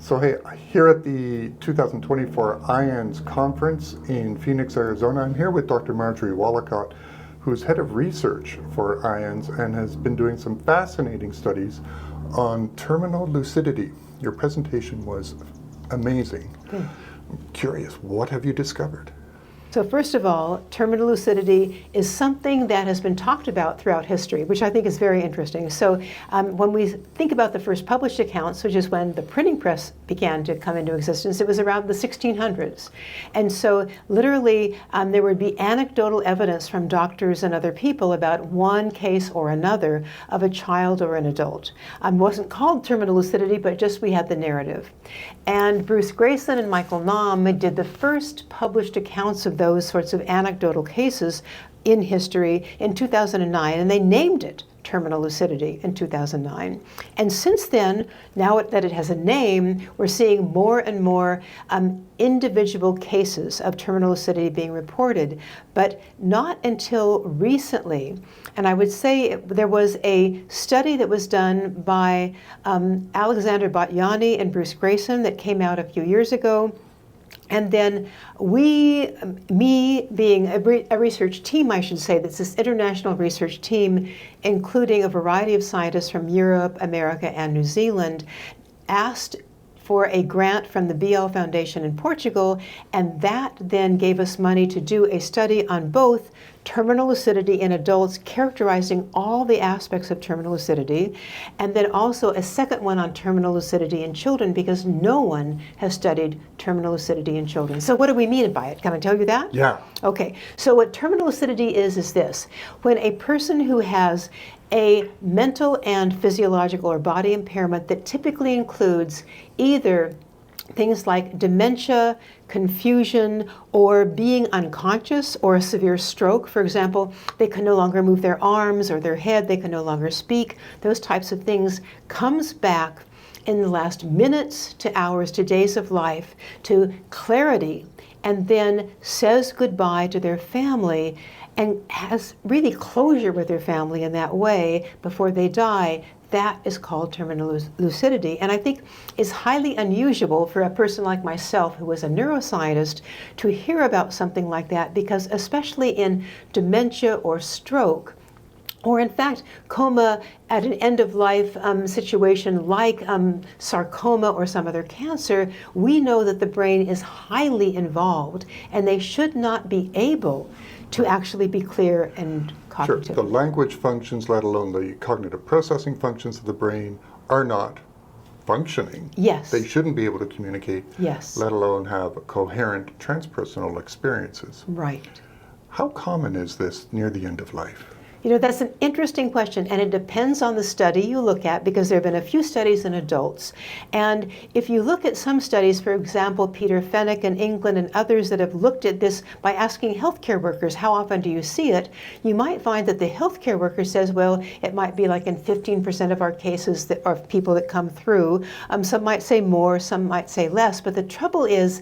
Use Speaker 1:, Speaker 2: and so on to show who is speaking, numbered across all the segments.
Speaker 1: So hey, here at the 2024 IANDS conference in Phoenix, Arizona, I'm here with Dr. Marjorie Woollacott, who's head of research for IANDS and has been doing some fascinating studies on terminal lucidity. Your presentation was amazing.
Speaker 2: Good.
Speaker 1: I'm curious, what have you discovered?
Speaker 2: So first of all, terminal lucidity is something that has been talked about throughout history, which I think is very interesting. So when we think about the first published accounts, which is when the printing press began to come into existence, it was around the 1600s. And so literally there would be anecdotal evidence from doctors and other people about one case or another of a child or an adult. It wasn't called terminal lucidity, but just we had the narrative. And Bruce Grayson and Michael Nahm did the first published accounts of those sorts of anecdotal cases in history in 2009, and they named it terminal lucidity in 2009. And since then, now that it has a name, we're seeing more and more individual cases of terminal lucidity being reported, but not until recently. And I would say there was a study that was done by Alexander Batyani and Bruce Grayson that came out a few years ago. And then me being a research team, I should say, that's this international research team, including a variety of scientists from Europe, America, and New Zealand, asked for a grant from the BL Foundation in Portugal, and that then gave us money to do a study on both terminal lucidity in adults, characterizing all the aspects of terminal lucidity, and then also a second one on terminal lucidity in children, because no one has studied terminal lucidity in children. So what do we mean by it? Can I tell you that?
Speaker 1: Yeah.
Speaker 2: Okay, so what terminal lucidity is this. When a person who has a mental and physiological or body impairment that typically includes either things like dementia, confusion, or being unconscious, or a severe stroke. For example, they can no longer move their arms or their head, they can no longer speak. Those types of things comes back in the last minutes to hours to days of life to clarity, and then says goodbye to their family and has really closure with their family in that way before they die. That is called terminal lucidity, and I think is highly unusual for a person like myself, who is a neuroscientist, to hear about something like that, because especially in dementia or stroke, or in fact coma at an end-of-life situation like sarcoma or some other cancer, we know that the brain is highly involved, and they should not be able to actually be clear and cognitive.
Speaker 1: Sure, the language functions, let alone the cognitive processing functions of the brain, are not functioning.
Speaker 2: Yes.
Speaker 1: They shouldn't be able to communicate,
Speaker 2: yes,
Speaker 1: let alone have coherent transpersonal experiences.
Speaker 2: Right.
Speaker 1: How common is this near the end of life?
Speaker 2: You know, that's an interesting question, and it depends on the study you look at, because there have been a few studies in adults. And if you look at some studies, for example, Peter Fenwick in England and others that have looked at this by asking healthcare workers, how often do you see it? You might find that the healthcare worker says, well, it might be like in 15% of our cases that are people that come through. Some might say more, some might say less, but the trouble is,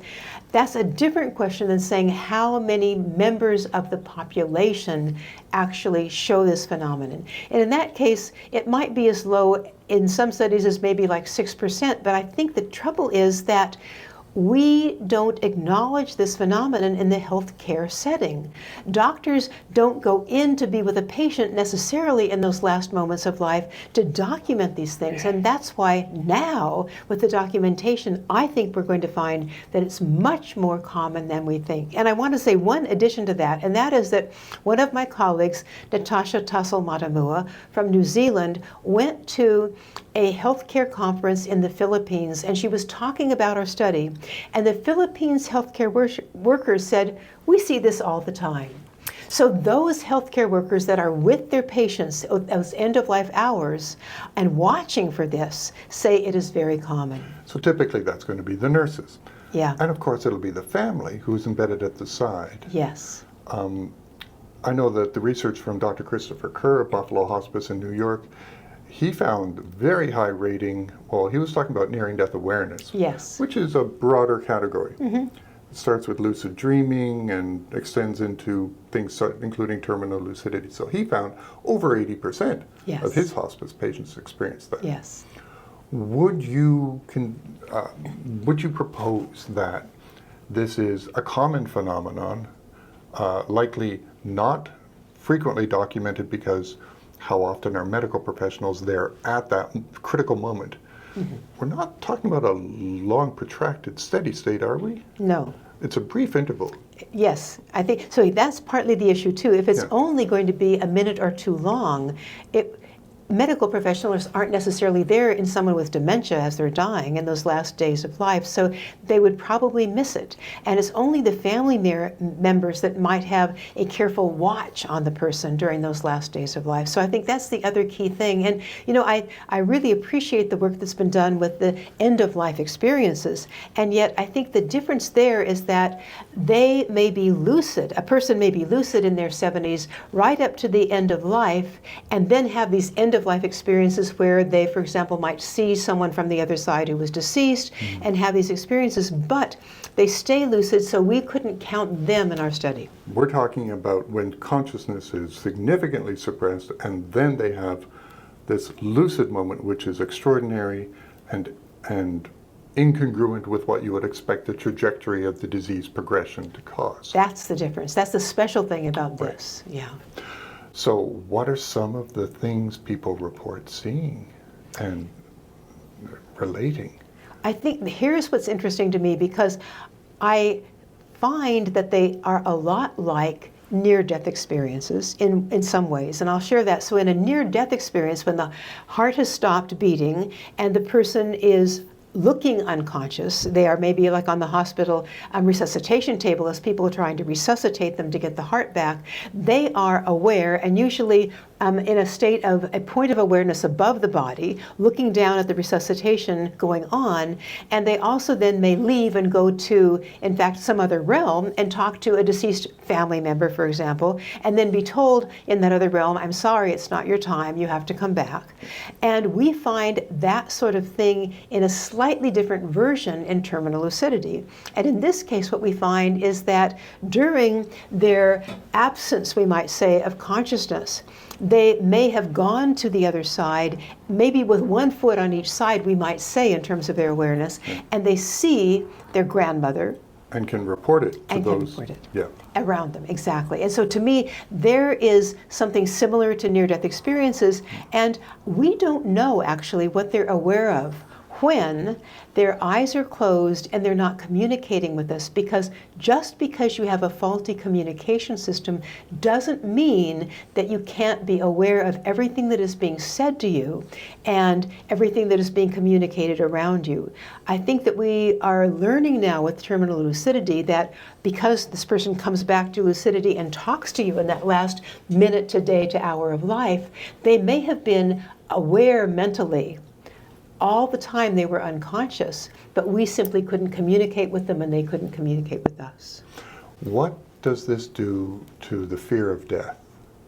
Speaker 2: that's a different question than saying how many members of the population actually show this phenomenon. And in that case, it might be as low in some studies as maybe like 6%, but I think the trouble is that we don't acknowledge this phenomenon in the healthcare setting. Doctors don't go in to be with a patient necessarily in those last moments of life to document these things. And that's why now, with the documentation, I think we're going to find that it's much more common than we think. And I want to say one addition to that, and that is that one of my colleagues, Natasha Tassel-Matamua from New Zealand, went to a healthcare conference in the Philippines, and she was talking about our study. And the Philippines healthcare workers said, we see this all the time. So those healthcare workers that are with their patients those end-of-life hours and watching for this say it is very common.
Speaker 1: So typically that's going to be the nurses.
Speaker 2: Yeah.
Speaker 1: And of course it'll be the family who's embedded at the side.
Speaker 2: Yes.
Speaker 1: I know that the research from Dr. Christopher Kerr at Buffalo Hospice in New York, he found very high rating, well, he was talking about nearing death awareness.
Speaker 2: Yes.
Speaker 1: Which is a broader category.
Speaker 2: Mm-hmm.
Speaker 1: It starts with lucid dreaming and extends into things including terminal lucidity. So he found over 80%
Speaker 2: yes.
Speaker 1: of his hospice patients experienced that.
Speaker 2: Yes.
Speaker 1: Would you, would you propose that this is a common phenomenon, likely not frequently documented, because how often are medical professionals there at that critical moment? Mm-hmm. We're not talking about a long, protracted, steady state, are we?
Speaker 2: No.
Speaker 1: It's a brief interval.
Speaker 2: Yes, I think so. That's partly the issue too. If it's only going to be a minute or two long, medical professionals aren't necessarily there in someone with dementia as they're dying in those last days of life, so they would probably miss it. And it's only the family members that might have a careful watch on the person during those last days of life. So I think that's the other key thing. And I really appreciate the work that's been done with the end-of-life experiences, and yet I think the difference there is that they may be lucid, a person may be lucid in their 70s right up to the end of life, and then have these end-of-life experiences where they, for example, might see someone from the other side who was deceased and have these experiences, but they stay lucid, so we couldn't count them in our study.
Speaker 1: We're talking about when consciousness is significantly suppressed, and then they have this lucid moment, which is extraordinary and incongruent with what you would expect the trajectory of the disease progression to cause.
Speaker 2: That's the difference. That's the special thing about this. Right. Yeah.
Speaker 1: So what are some of the things people report seeing and relating?
Speaker 2: I think here's what's interesting to me, because I find that they are a lot like near-death experiences in some ways, and I'll share that. So in a near-death experience, when the heart has stopped beating and the person is looking unconscious, they are maybe like on the hospital resuscitation table as people are trying to resuscitate them to get the heart back, they are aware and usually in a state of a point of awareness above the body, looking down at the resuscitation going on, and they also then may leave and go to, in fact, some other realm and talk to a deceased family member, for example, and then be told in that other realm, I'm sorry, it's not your time, you have to come back. And we find that sort of thing in a slightly different version in terminal lucidity. And in this case, what we find is that during their absence, we might say, of consciousness, they may have gone to the other side, maybe with one foot on each side, we might say, in terms of their awareness, and they see their grandmother.
Speaker 1: And can report it to those
Speaker 2: around them, exactly. And so to me, there is something similar to near-death experiences, and we don't know actually what they're aware of when their eyes are closed and they're not communicating with us, because just because you have a faulty communication system doesn't mean that you can't be aware of everything that is being said to you and everything that is being communicated around you. I think that we are learning now with terminal lucidity that because this person comes back to lucidity and talks to you in that last minute to day to hour of life, they may have been aware mentally all the time they were unconscious, but we simply couldn't communicate with them and they couldn't communicate with us.
Speaker 1: What does this do to the fear of death,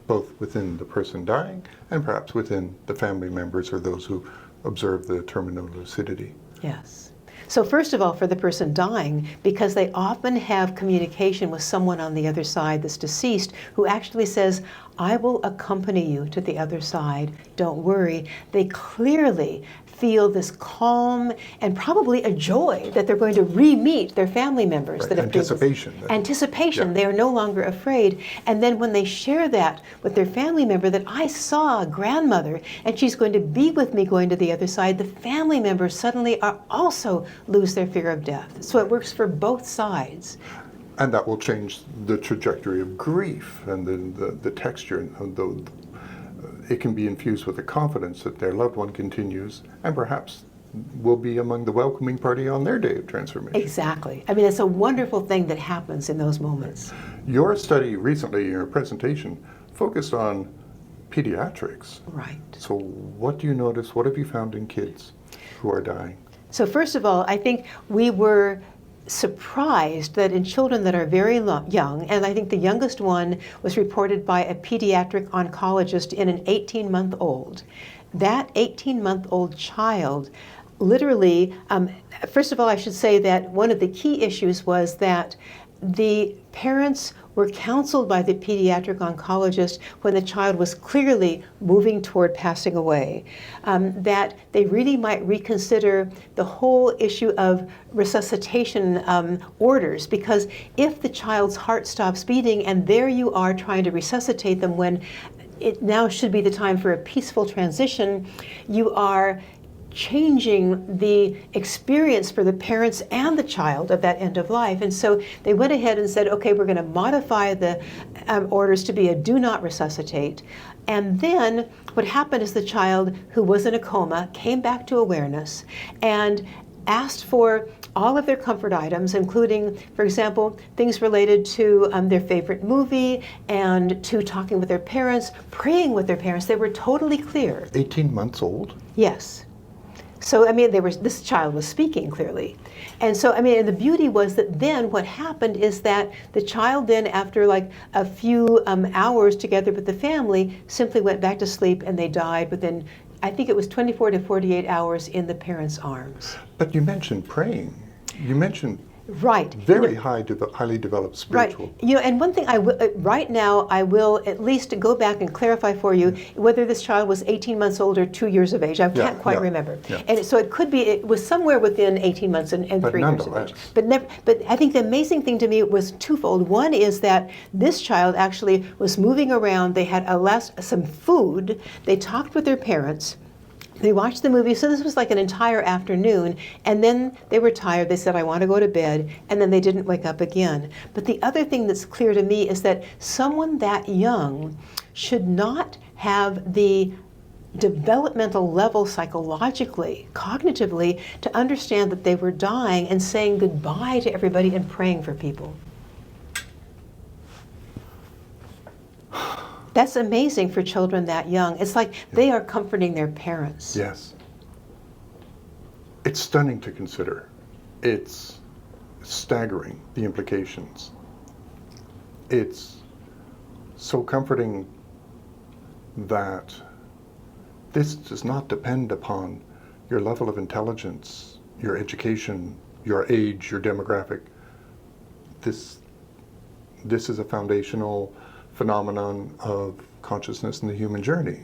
Speaker 1: both within the person dying and perhaps within the family members or those who observe the terminal lucidity?
Speaker 2: Yes. So first of all, for the person dying, because they often have communication with someone on the other side that's deceased who actually says, I will accompany you to the other side, don't worry, they clearly feel this calm and probably a joy that they're going to re-meet their family members.
Speaker 1: Right.
Speaker 2: That have Anticipation. They are no longer afraid. And then when they share that with their family member, that I saw a grandmother and she's going to be with me going to the other side, the family members suddenly are also lose their fear of death. So it works for both sides.
Speaker 1: And that will change the trajectory of grief and the texture. And it can be infused with the confidence that their loved one continues and perhaps will be among the welcoming party on their day of transformation.
Speaker 2: Exactly. I mean, it's a wonderful thing that happens in those moments.
Speaker 1: Your study recently, your presentation, focused on pediatrics.
Speaker 2: Right.
Speaker 1: So what do you notice? What have you found in kids who are dying?
Speaker 2: So first of all, I think we were surprised that in children that are very young, and I think the youngest one was reported by a pediatric oncologist in an 18-month-old. That 18-month-old child literally, first of all, I should say that one of the key issues was that the parents were counseled by the pediatric oncologist when the child was clearly moving toward passing away, that they really might reconsider the whole issue of resuscitation orders, because if the child's heart stops beating and there you are trying to resuscitate them when it now should be the time for a peaceful transition, you are changing the experience for the parents and the child of that end of life. And so they went ahead and said, okay, we're going to modify the orders to be a do not resuscitate. And then what happened is the child, who was in a coma, came back to awareness and asked for all of their comfort items, including, for example, things related to their favorite movie and to talking with their parents, praying with their parents. They were totally clear.
Speaker 1: 18 months old?
Speaker 2: Yes. So, I mean, this child was speaking clearly. And so, I mean, and the beauty was that then what happened is that the child then, after like a few hours together with the family, simply went back to sleep and they died within, I think it was 24 to 48 hours in the parents' arms.
Speaker 1: But you mentioned praying. You mentioned
Speaker 2: right.
Speaker 1: Very highly developed spiritual.
Speaker 2: Right. You know, and one thing right now I will at least go back and clarify for you whether this child was 18 months old or 2 years of age. I can't quite remember. Yeah. And so it could be, it was somewhere within 18 months and 3 years of age. But I think the amazing thing to me was twofold. One is that this child actually was moving around. They had some food. They talked with their parents. They watched the movie, so this was like an entire afternoon, and then they were tired. They said, I want to go to bed, and then they didn't wake up again. But the other thing that's clear to me is that someone that young should not have the developmental level psychologically, cognitively, to understand that they were dying and saying goodbye to everybody and praying for people. That's amazing for children that young. It's like they are comforting their parents.
Speaker 1: Yes. It's stunning to consider. It's staggering, the implications. It's so comforting that this does not depend upon your level of intelligence, your education, your age, your demographic. This is a foundational phenomenon of consciousness in the human journey.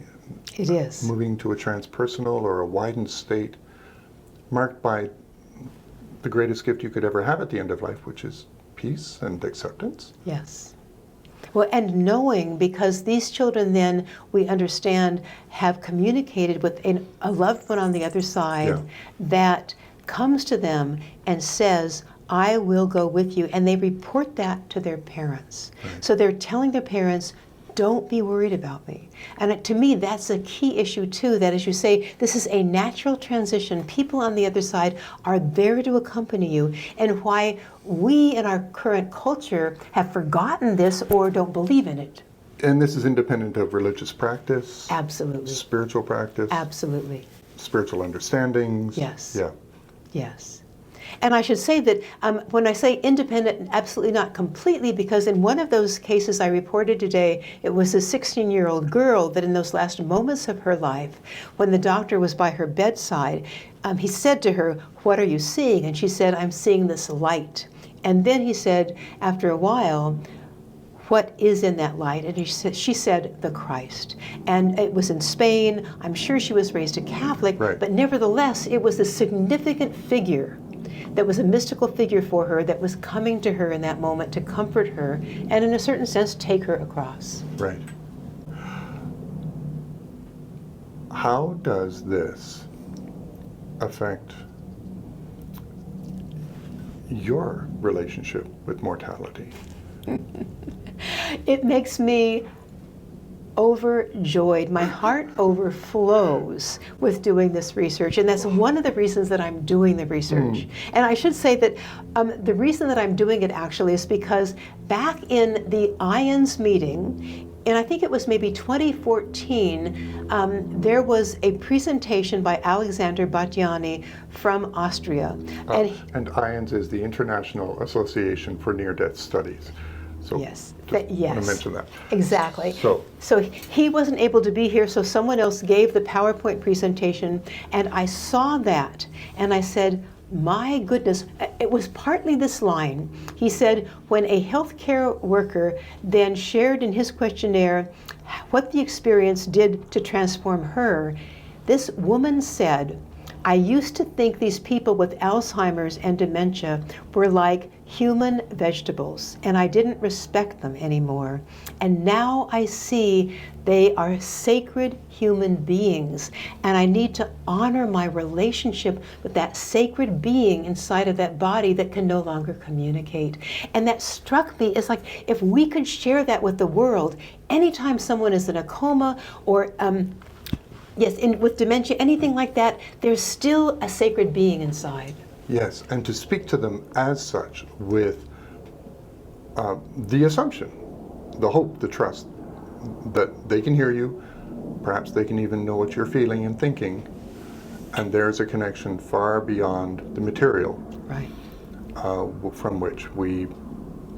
Speaker 2: It is.
Speaker 1: Moving to a transpersonal or a widened state marked by the greatest gift you could ever have at the end of life, which is peace and acceptance.
Speaker 2: Yes. Well, and knowing, because these children then, we understand, have communicated with a loved one on the other side that comes to them and says, I will go with you, and they report that to their parents. Right. So they're telling their parents, don't be worried about me. And to me, that's a key issue too, that as you say, this is a natural transition. People on the other side are there to accompany you, and why we in our current culture have forgotten this or don't believe in it.
Speaker 1: And this is independent of religious practice?
Speaker 2: Absolutely.
Speaker 1: Spiritual practice?
Speaker 2: Absolutely.
Speaker 1: Spiritual understandings?
Speaker 2: Yes.
Speaker 1: Yeah.
Speaker 2: Yes. And I should say that when I say independent, absolutely not completely, because in one of those cases I reported today, it was a 16-year-old girl that in those last moments of her life, when the doctor was by her bedside, he said to her, what are you seeing? And she said, I'm seeing this light. And then he said, after a while, what is in that light? And she said, the Christ. And it was in Spain. I'm sure she was raised a Catholic,
Speaker 1: right.
Speaker 2: But nevertheless, it was a significant figure that was a mystical figure for her that was coming to her in that moment to comfort her and in a certain sense take her across.
Speaker 1: Right. How does this affect your relationship with mortality?
Speaker 2: It makes me overjoyed. My heart overflows with doing this research, and that's one of the reasons that I'm doing the research. And I should say that the reason that I'm doing it actually is because back in the IANDS meeting, and I think it was maybe 2014, there was a presentation by Alexander Battiani from Austria.
Speaker 1: And IANDS is the International Association for Near-Death Studies. So
Speaker 2: yes.
Speaker 1: Yes. I want to mention that.
Speaker 2: Exactly.
Speaker 1: So
Speaker 2: he wasn't able to be here, so someone else gave the PowerPoint presentation, and I saw that, and I said, my goodness, it was partly this line. He said, when a healthcare worker then shared in his questionnaire what the experience did to transform her, this woman said, I used to think these people with Alzheimer's and dementia were like human vegetables, and I didn't respect them anymore. And now I see they are sacred human beings, and I need to honor my relationship with that sacred being inside of that body that can no longer communicate. And that struck me as like, if we could share that with the world, anytime someone is in a coma or yes, with dementia, anything like that, there's still a sacred being inside.
Speaker 1: Yes, and to speak to them as such with the assumption, the hope, the trust that they can hear you, perhaps they can even know what you're feeling and thinking, and there's a connection far beyond the material,
Speaker 2: right,
Speaker 1: from which we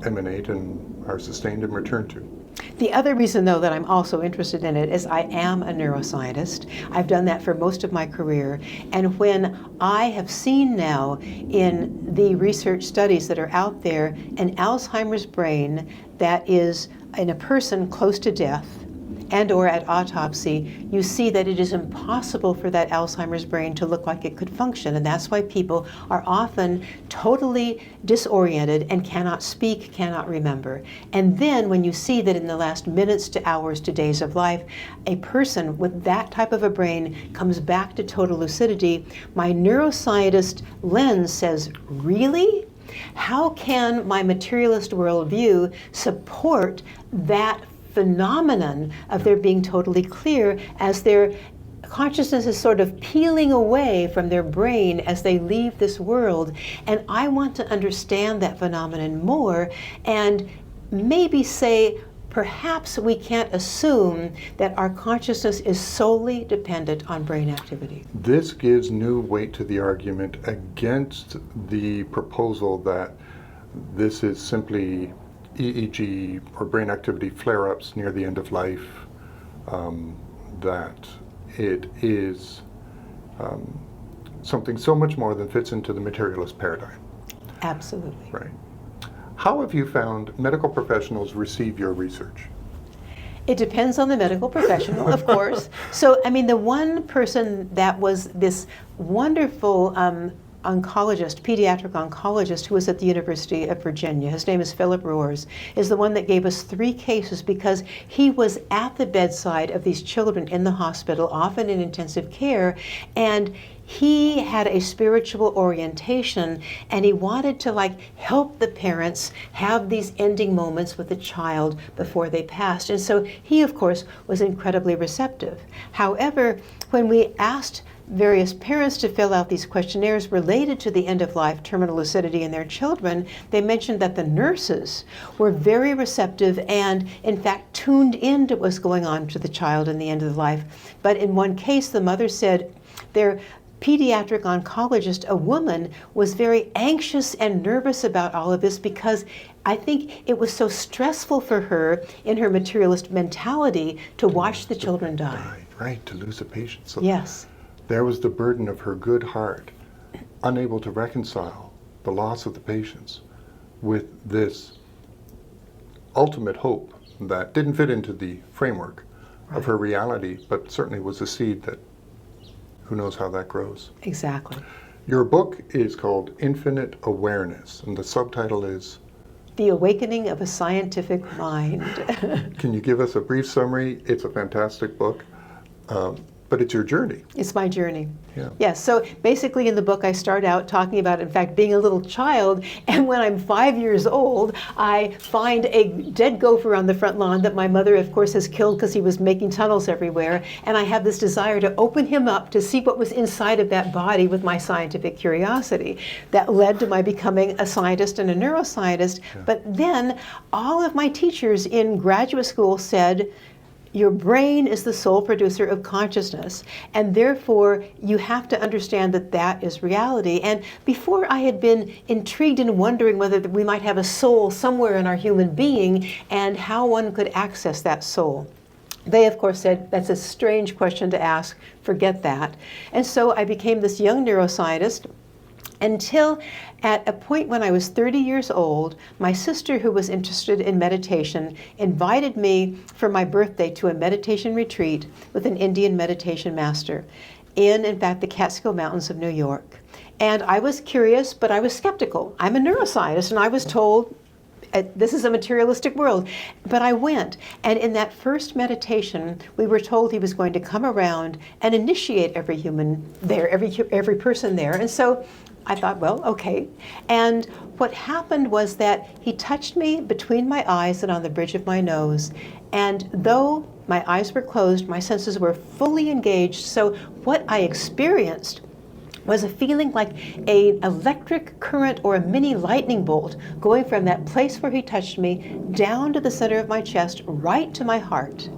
Speaker 1: emanate and are sustained and return to.
Speaker 2: The other reason, though, that I'm also interested in it is I am a neuroscientist. I've done that for most of my career. And when I have seen now in the research studies that are out there an Alzheimer's brain that is in a person close to death, and or at autopsy, you see that it is impossible for that Alzheimer's brain to look like it could function. And that's why people are often totally disoriented and cannot speak, cannot remember. And then when you see that in the last minutes to hours to days of life, a person with that type of a brain comes back to total lucidity, my neuroscientist lens says, really? How can my materialist worldview support that phenomenon of their being totally clear as their consciousness is sort of peeling away from their brain as they leave this world? And I want to understand that phenomenon more and maybe say, perhaps we can't assume that our consciousness is solely dependent on brain activity.
Speaker 1: This gives new weight to the argument against the proposal that this is simply EEG or brain activity flare-ups near the end of life, that it is something so much more than fits into the materialist paradigm.
Speaker 2: Absolutely.
Speaker 1: Right. How have you found medical professionals receive your research?
Speaker 2: It depends on the medical professional, of course. So, I mean, the one person that was this wonderful oncologist, pediatric oncologist who was at the University of Virginia, his name is Philip Roars, is the one that gave us 3 cases because he was at the bedside of these children in the hospital, often in intensive care, and he had a spiritual orientation and he wanted to help the parents have these ending moments with the child before they passed. And so he, of course, was incredibly receptive. However, when we asked various parents to fill out these questionnaires related to the end-of-life terminal lucidity in their children, they mentioned that the nurses were very receptive and, in fact, tuned in to what was going on to the child in the end of life. But in one case, the mother said their pediatric oncologist, a woman, was very anxious and nervous about all of this because I think it was so stressful for her in her materialist mentality to watch the children die.
Speaker 1: Right, to lose a patient. So
Speaker 2: yes.
Speaker 1: There was the burden of her good heart, unable to reconcile the loss of the patients with this ultimate hope that didn't fit into the framework of her reality, but certainly was a seed that who knows how that grows.
Speaker 2: Exactly.
Speaker 1: Your book is called Infinite Awareness, and the subtitle is
Speaker 2: The Awakening of a Scientific Mind.
Speaker 1: Can you give us a brief summary? It's a fantastic book. But it's your journey.
Speaker 2: It's my journey.
Speaker 1: Yeah.
Speaker 2: Yes. So basically in the book I start out talking about, in fact, being a little child, and when I'm 5 years old, I find a dead gopher on the front lawn that my mother, of course, has killed because he was making tunnels everywhere, and I have this desire to open him up to see what was inside of that body with my scientific curiosity. That led to my becoming a scientist and a neuroscientist. Yeah. But then all of my teachers in graduate school said, your brain is the sole producer of consciousness, and therefore you have to understand that that is reality. And before I had been intrigued and wondering whether we might have a soul somewhere in our human being and how one could access that soul. They, of course, said, that's a strange question to ask, forget that. And so I became this young neuroscientist, until at a point when I was 30 years old, my sister, who was interested in meditation, invited me for my birthday to a meditation retreat with an Indian meditation master in fact, the Catskill Mountains of New York. And I was curious, but I was skeptical. I'm a neuroscientist, and I was told, this is a materialistic world. But I went, and in that first meditation, we were told he was going to come around and initiate every human there, every person there. And so I thought, well, okay. And what happened was that he touched me between my eyes and on the bridge of my nose. And though my eyes were closed, my senses were fully engaged. So what I experienced was a feeling like an electric current or a mini lightning bolt going from that place where he touched me down to the center of my chest, right to my heart.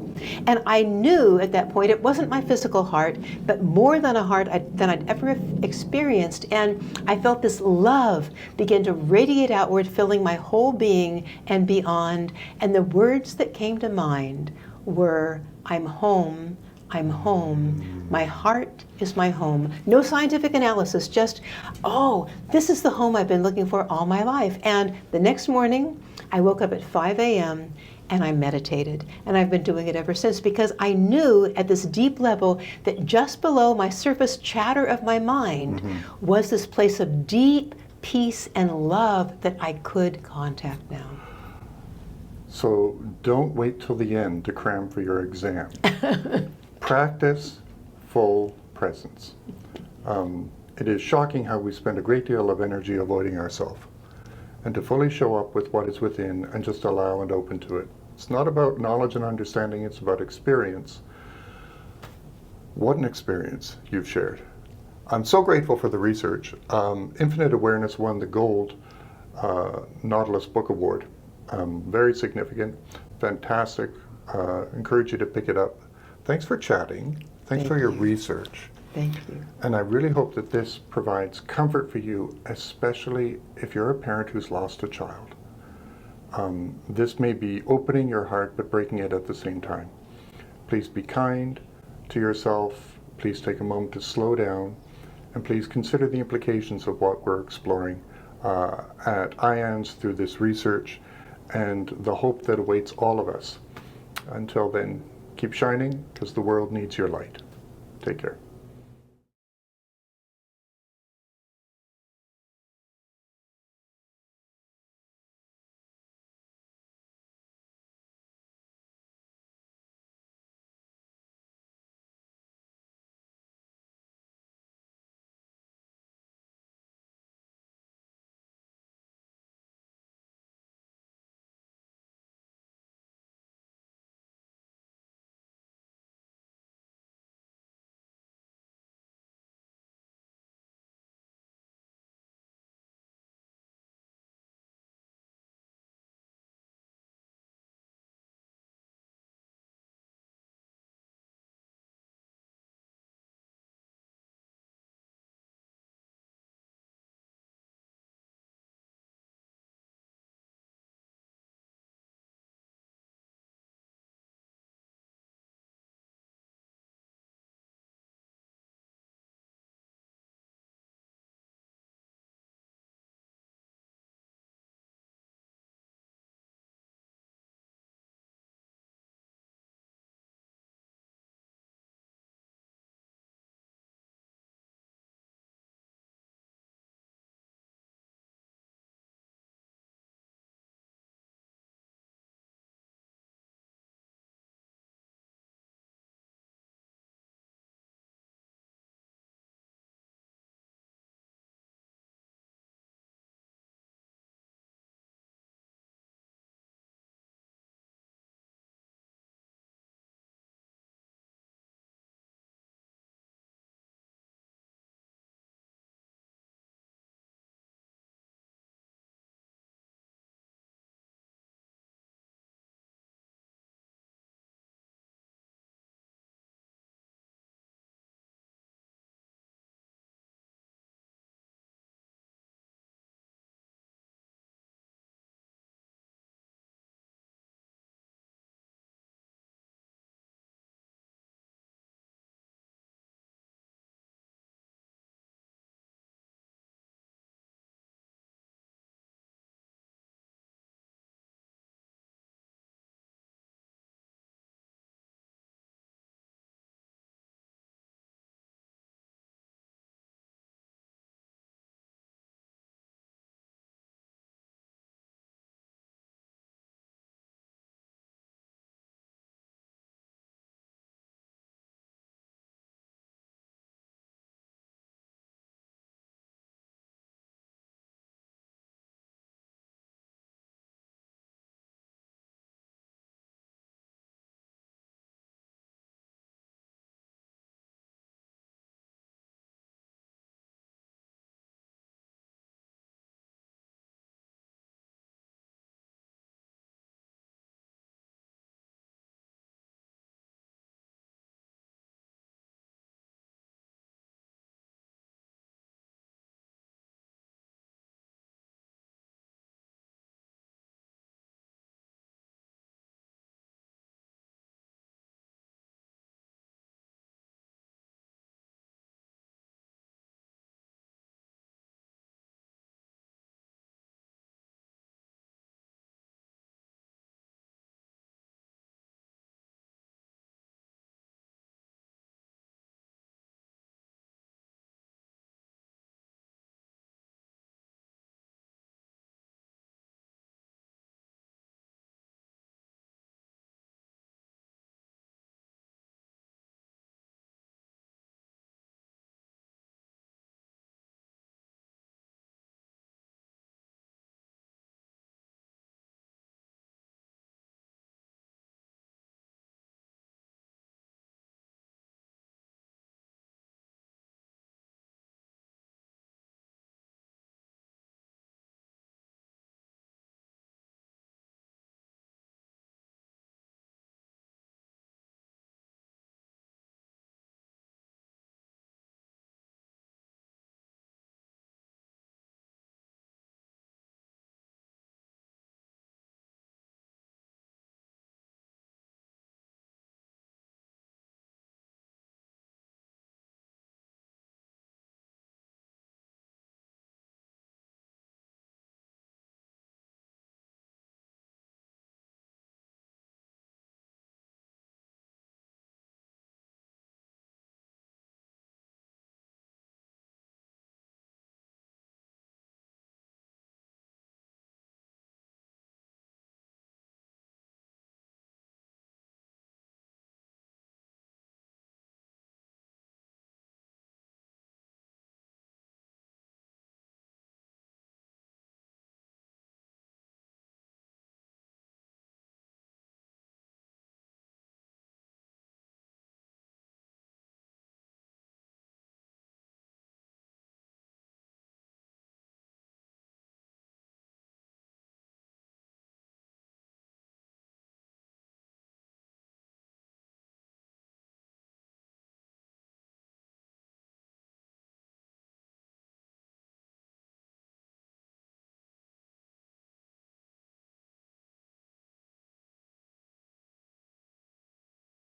Speaker 2: And I knew at that point it wasn't my physical heart, but more than a heart than I'd ever experienced. And I felt this love begin to radiate outward, filling my whole being and beyond. And the words that came to mind were, I'm home, I'm home. My heart is my home. No scientific analysis, just, oh, this is the home I've been looking for all my life. And the next morning, I woke up at 5 a.m. and I meditated. And I've been doing it ever since because I knew at this deep level that just below my surface chatter of my mind was this place of deep peace and love that I could contact now.
Speaker 1: So don't wait till the end to cram for your exam. Practice full presence. It is shocking how we spend a great deal of energy avoiding ourselves. And to fully show up with what is within and just allow and open to it. It's not about knowledge and understanding, it's about experience. What an experience you've shared. I'm so grateful for the research. Infinite Awareness won the Gold Nautilus Book Award. Very significant, fantastic. Encourage you to pick it up. Thanks for chatting. Thanks for your research.
Speaker 2: Thank you.
Speaker 1: And I really hope that this provides comfort for you, especially if you're a parent who's lost a child. This may be opening your heart, but breaking it at the same time. Please be kind to yourself. Please take a moment to slow down. And please consider the implications of what we're exploring at IANDS through this research and the hope that awaits all of us. Until then, keep shining, because the world needs your light. Take care.